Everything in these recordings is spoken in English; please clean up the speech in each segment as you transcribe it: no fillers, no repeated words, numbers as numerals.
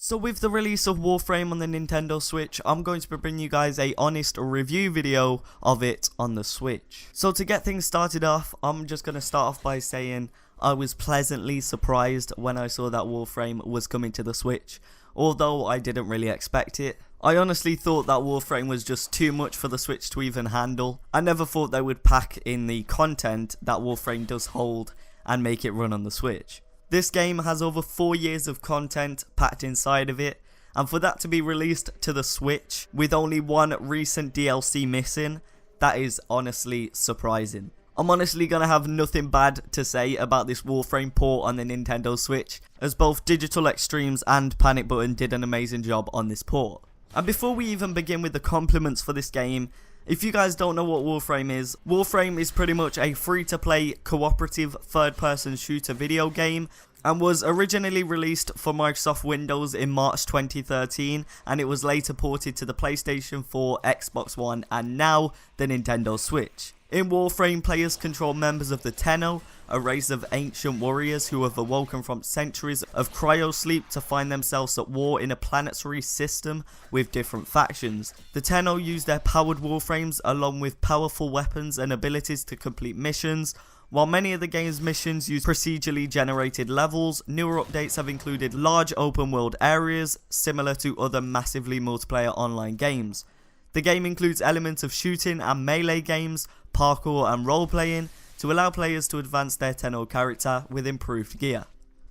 So with the release of Warframe on the Nintendo Switch, I'm going to be bringing you guys a honest review video of it on the Switch. So to get things started off, I'm just going to start off by saying I was pleasantly surprised when I saw that Warframe was coming to the Switch, although I didn't really expect it. I honestly thought that Warframe was just too much for the Switch to even handle. I never thought they would pack in the content that Warframe does hold and make it run on the Switch. This game has over 4 years of content packed inside of it, and for that to be released to the Switch with only one recent DLC missing, that is honestly surprising. I'm honestly gonna have nothing bad to say about this Warframe port on the Nintendo Switch, as both Digital Extremes and Panic Button did an amazing job on this port. And before we even begin with the compliments for this game, if you guys don't know what Warframe is pretty much a free-to-play cooperative third-person shooter video game and was originally released for Microsoft Windows in March 2013, and it was later ported to the PlayStation 4, Xbox One and now the Nintendo Switch. In Warframe, players control members of the Tenno, a race of ancient warriors who have awoken from centuries of cryosleep to find themselves at war in a planetary system with different factions. The Tenno use their powered Warframes along with powerful weapons and abilities to complete missions. While many of the game's missions use procedurally generated levels, newer updates have included large open world areas similar to other massively multiplayer online games. The game includes elements of shooting and melee games, parkour and role-playing to allow players to advance their Tenno character with improved gear.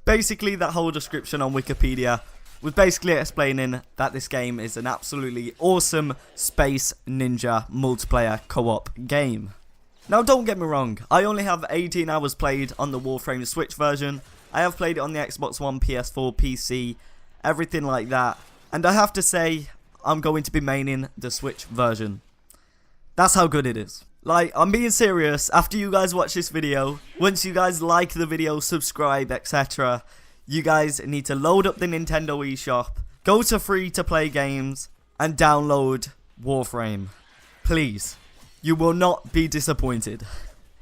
Basically, that whole description on Wikipedia was basically explaining that this game is an absolutely awesome space ninja multiplayer co-op game. Now don't get me wrong, I only have 18 hours played on the Warframe Switch version. I have played it on the Xbox One, PS4, PC, everything like that, and I have to say, I'm going to be maining the Switch version. That's how good it is. Like, I'm being serious, after you guys watch this video, once you guys like the video, subscribe, etc., you guys need to load up the Nintendo eShop, go to free to play games, and download Warframe. Please. You will not be disappointed.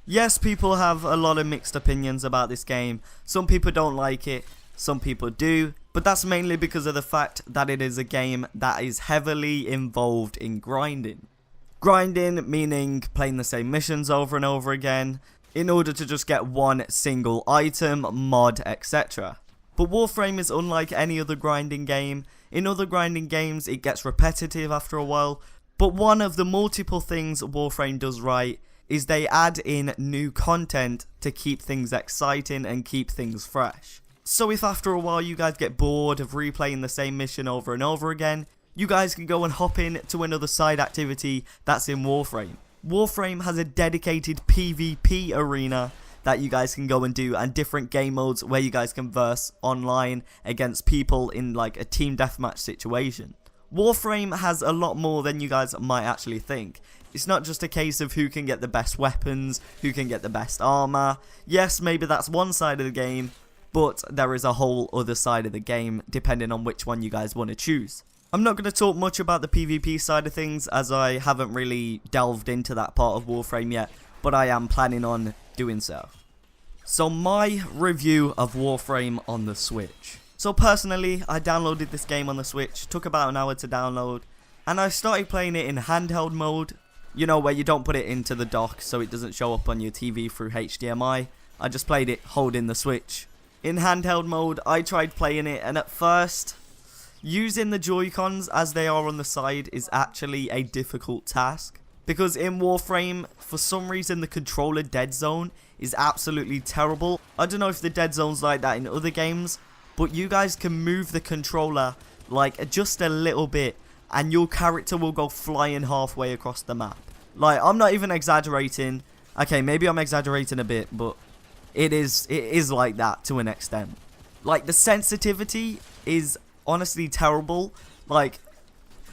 Yes, people have a lot of mixed opinions about this game. Some people don't like it, some people do, but that's mainly because of the fact that it is a game that is heavily involved in grinding. Grinding meaning playing the same missions over and over again in order to just get one single item, mod, etc. But Warframe is unlike any other grinding game. In other grinding games it gets repetitive after a while, but one of the multiple things Warframe does right is they add in new content to keep things exciting and keep things fresh. So if after a while you guys get bored of replaying the same mission over and over again, you guys can go and hop in to another side activity that's in Warframe. Warframe has a dedicated PvP arena that you guys can go and do, and different game modes where you guys can verse online against people in like a team deathmatch situation. Warframe has a lot more than you guys might actually think. It's not just a case of who can get the best weapons, who can get the best armor. Yes, maybe that's one side of the game, but there is a whole other side of the game depending on which one you guys want to choose. I'm not going to talk much about the PvP side of things as I haven't really delved into that part of Warframe yet, but I am planning on doing so. So my review of Warframe on the Switch. So personally, I downloaded this game on the Switch, took about an hour to download, and I started playing it in handheld mode, you know, where you don't put it into the dock so it doesn't show up on your TV through HDMI. I just played it holding the Switch. In handheld mode, I tried playing it, and at first, using the Joy-Cons as they are on the side is actually a difficult task. Because in Warframe, for some reason the controller dead zone is absolutely terrible. I don't know if the dead zone's like that in other games, but you guys can move the controller like just a little bit and your character will go flying halfway across the map. Like, I'm not even exaggerating. Okay, maybe I'm exaggerating a bit, but it is like that to an extent. Like, the sensitivity is honestly terrible. Like,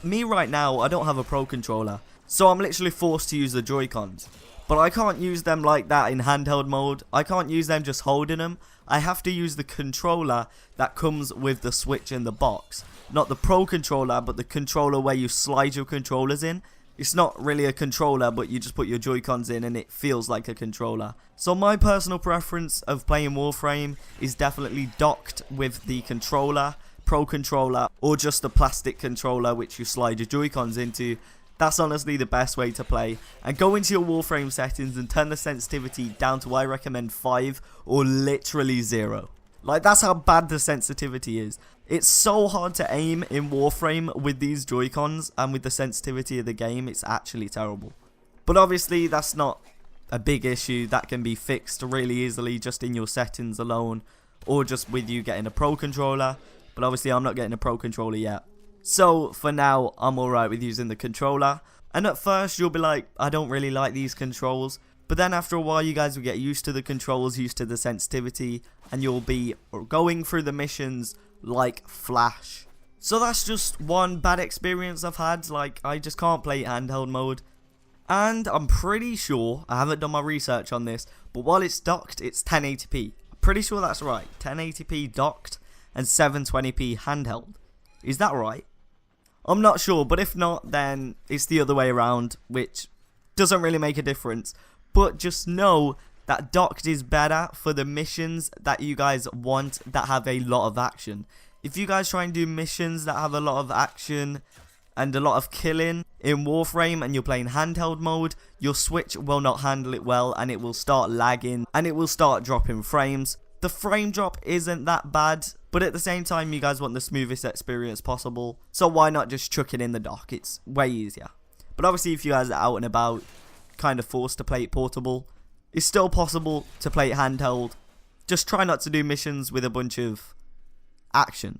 me right now, I don't have a Pro controller, so I'm literally forced to use the Joy-Cons. But I can't use them like that in handheld mode. I can't use them just holding them. I have to use the controller that comes with the Switch in the box. Not the Pro controller, but the controller where you slide your controllers in. It's not really a controller, but you just put your Joy-Cons in and it feels like a controller. So my personal preference of playing Warframe is definitely docked with the controller, Pro Controller or just a plastic controller which you slide your Joy-Cons into, that's honestly the best way to play. And go into your Warframe settings and turn the sensitivity down to, I recommend, 5 or literally 0. Like, that's how bad the sensitivity is. It's so hard to aim in Warframe with these Joy-Cons, and with the sensitivity of the game, it's actually terrible. But obviously, that's not a big issue. That can be fixed really easily just in your settings alone, or just with you getting a Pro Controller. But obviously, I'm not getting a Pro Controller yet. So, for now, I'm alright with using the controller. And at first, you'll be like, I don't really like these controls. But then after a while, you guys will get used to the controls, used to the sensitivity, and you'll be going through the missions like Flash. So that's just one bad experience I've had. Like, I just can't play handheld mode. And I'm pretty sure, I haven't done my research on this, but while it's docked, it's 1080p. I'm pretty sure that's right. 1080p docked and 720p handheld. Is that right? I'm not sure, but if not, then it's the other way around, which doesn't really make a difference. But just know that docked is better for the missions that you guys want that have a lot of action. If you guys try and do missions that have a lot of action and a lot of killing in Warframe and you're playing handheld mode, your Switch will not handle it well and it will start lagging and it will start dropping frames. The frame drop isn't that bad, but at the same time, you guys want the smoothest experience possible. So why not just chuck it in the dock? It's way easier. But obviously, if you guys are out and about, kind of forced to play it portable, it's still possible to play it handheld. Just try not to do missions with a bunch of action.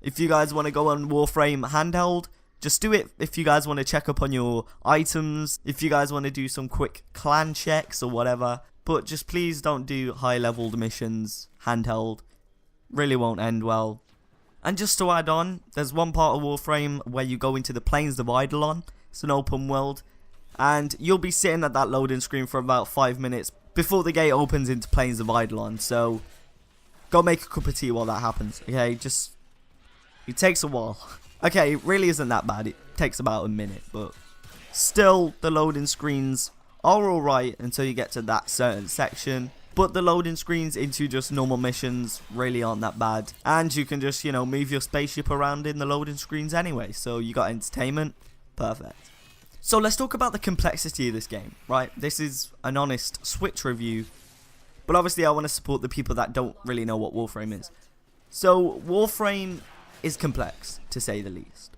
If you guys want to go on Warframe handheld, just do it if you guys want to check up on your items, if you guys want to do some quick clan checks or whatever. But just please don't do high-leveled missions handheld. Really won't end well. And just to add on, there's one part of Warframe where you go into the Plains of Eidolon. It's an open world. And you'll be sitting at that loading screen for about 5 minutes before the gate opens into Plains of Eidolon. So, go make a cup of tea while that happens, okay? Just, it takes a while. Okay, it really isn't that bad. It takes about a minute, but still, the loading screens are alright until you get to that certain section. But the loading screens into just normal missions really aren't that bad. And you can just, you know, move your spaceship around in the loading screens anyway. So you got entertainment. Perfect. So let's talk about the complexity of this game, right? This is an honest Switch review. But obviously I want to support the people that don't really know what Warframe is. So Warframe is complex, to say the least.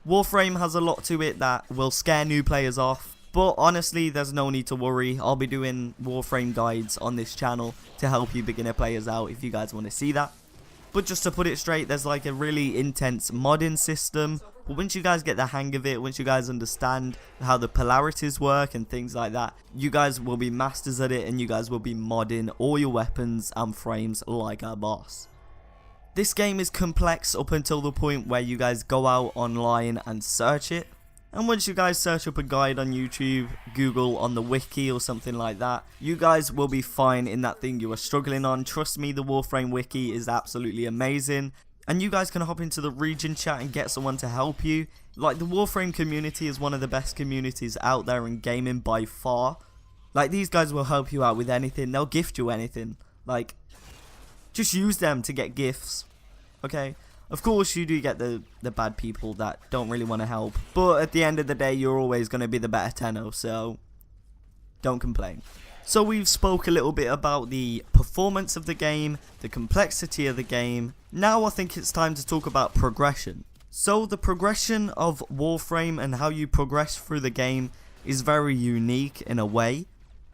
Warframe has a lot to it that will scare new players off. But honestly, there's no need to worry. I'll be doing Warframe guides on this channel to help you beginner players out if you guys want to see that. But just to put it straight, there's like a really intense modding system. But once you guys get the hang of it, once you guys understand how the polarities work and things like that, you guys will be masters at it and you guys will be modding all your weapons and frames like a boss. This game is complex up until the point where you guys go out online and search it. And once you guys search up a guide on YouTube, Google, on the wiki or something like that, you guys will be fine in that thing you are struggling on. Trust me, the Warframe wiki is absolutely amazing. And you guys can hop into the region chat and get someone to help you. Like, the Warframe community is one of the best communities out there in gaming by far. Like, these guys will help you out with anything. They'll gift you anything. Like, just use them to get gifts. Okay? Of course, you do get the bad people that don't really want to help. But at the end of the day, you're always going to be the better tenno, so don't complain. So we've spoke a little bit about the performance of the game, the complexity of the game. Now I think it's time to talk about progression. So the progression of Warframe and how you progress through the game is very unique in a way.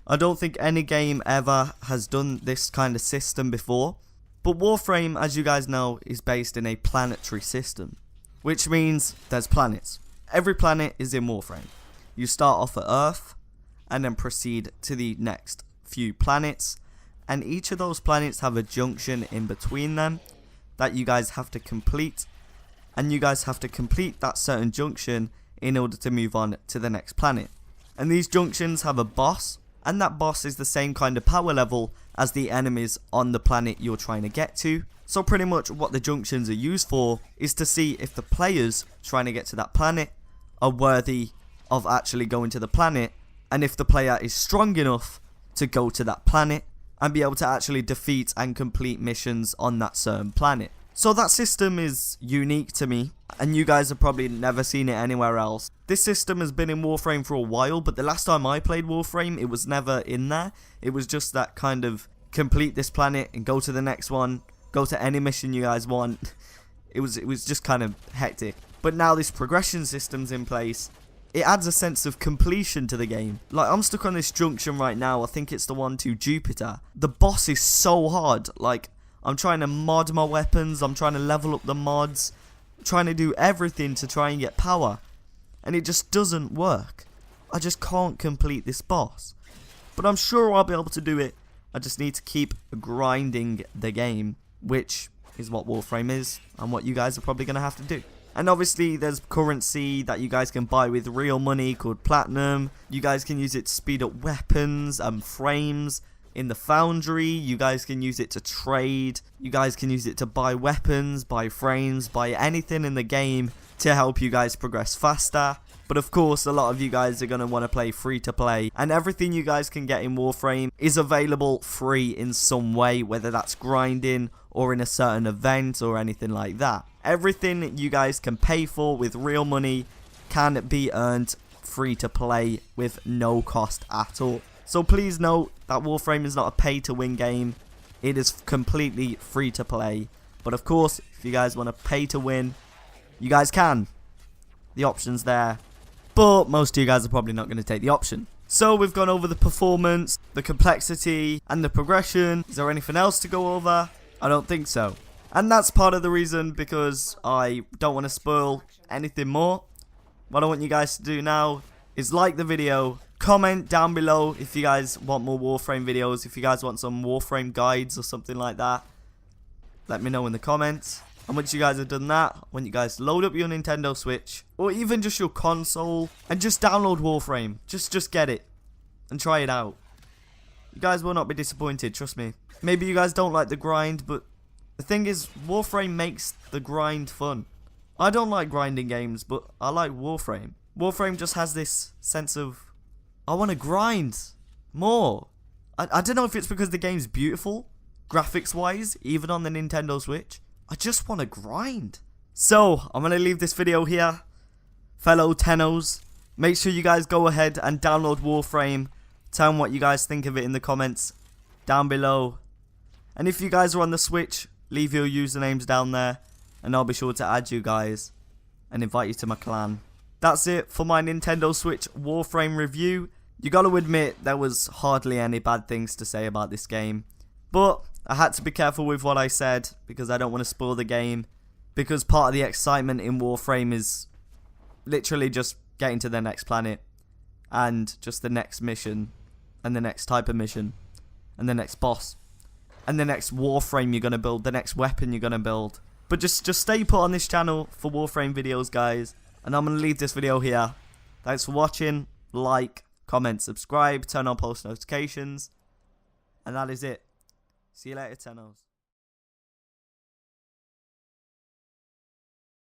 I don't think any game ever has done this kind of system before. But Warframe, as you guys know, is based in a planetary system, which means there's planets. Every planet is in Warframe. You start off at Earth, and then proceed to the next few planets, and each of those planets have a junction in between them that you guys have to complete, and you guys have to complete that certain junction in order to move on to the next planet. And these junctions have a boss, and that boss is the same kind of power level as the enemies on the planet you're trying to get to. So pretty much what the junctions are used for is to see if the players trying to get to that planet are worthy of actually going to the planet, and if the player is strong enough to go to that planet and be able to actually defeat and complete missions on that certain planet. So that system is unique to me, and you guys have probably never seen it anywhere else. This system has been in Warframe for a while, but the last time I played Warframe, it was never in there. It was just that kind of complete this planet and go to the next one, go to any mission you guys want. It was just kind of hectic. But now this progression system's in place, it adds a sense of completion to the game. Like, I'm stuck on this junction right now. I think it's the one to Jupiter. The boss is so hard. Like, I'm trying to mod my weapons. I'm trying to level up the mods. I'm trying to do everything to try and get power. And it just doesn't work. I just can't complete this boss. But I'm sure I'll be able to do it. I just need to keep grinding the game, which is what Warframe is, and what you guys are probably going to have to do. And obviously there's currency that you guys can buy with real money called platinum. You guys can use it to speed up weapons and frames in the foundry. You guys can use it to trade. You guys can use it to buy weapons, buy frames, buy anything in the game to help you guys progress faster. But of course, a lot of you guys are going to want to play free to play, and everything you guys can get in Warframe is available free in some way, whether that's grinding or in a certain event or anything like that. Everything you guys can pay for with real money can be earned free to play with no cost at all. So please note that Warframe is not a pay to win game. It is completely free to play. But of course, if you guys want to pay to win, you guys can. The option's there. But most of you guys are probably not going to take the option. So we've gone over the performance, the complexity, and the progression. Is there anything else to go over? I don't think so. And that's part of the reason, because I don't want to spoil anything more. What I want you guys to do now is like the video, comment down below if you guys want more Warframe videos, if you guys want some Warframe guides or something like that. Let me know in the comments. And once you guys have done that, I want you guys to load up your Nintendo Switch, or even just your console, and just download Warframe. Just get it and try it out. You guys will not be disappointed, trust me. Maybe you guys don't like the grind, but the thing is, Warframe makes the grind fun. I don't like grinding games, but I like Warframe. Warframe just has this sense of, I want to grind more. I don't know if it's because the game's beautiful, graphics-wise, even on the Nintendo Switch. I just want to grind. So, I'm going to leave this video here. Fellow Tennos, make sure you guys go ahead and download Warframe. Tell me what you guys think of it in the comments down below. And if you guys are on the Switch, leave your usernames down there, and I'll be sure to add you guys and invite you to my clan. That's it for my Nintendo Switch Warframe review. You gotta admit, there was hardly any bad things to say about this game. But I had to be careful with what I said, because I don't want to spoil the game. Because part of the excitement in Warframe is literally just getting to the next planet, and just the next mission, and the next type of mission, and the next boss, and the next Warframe you're going to build, the next weapon you're going to build. But just stay put on this channel for Warframe videos, guys. And I'm going to leave this video here. Thanks for watching. Like, comment, subscribe, turn on post notifications. And that is it. See you later, Tennos.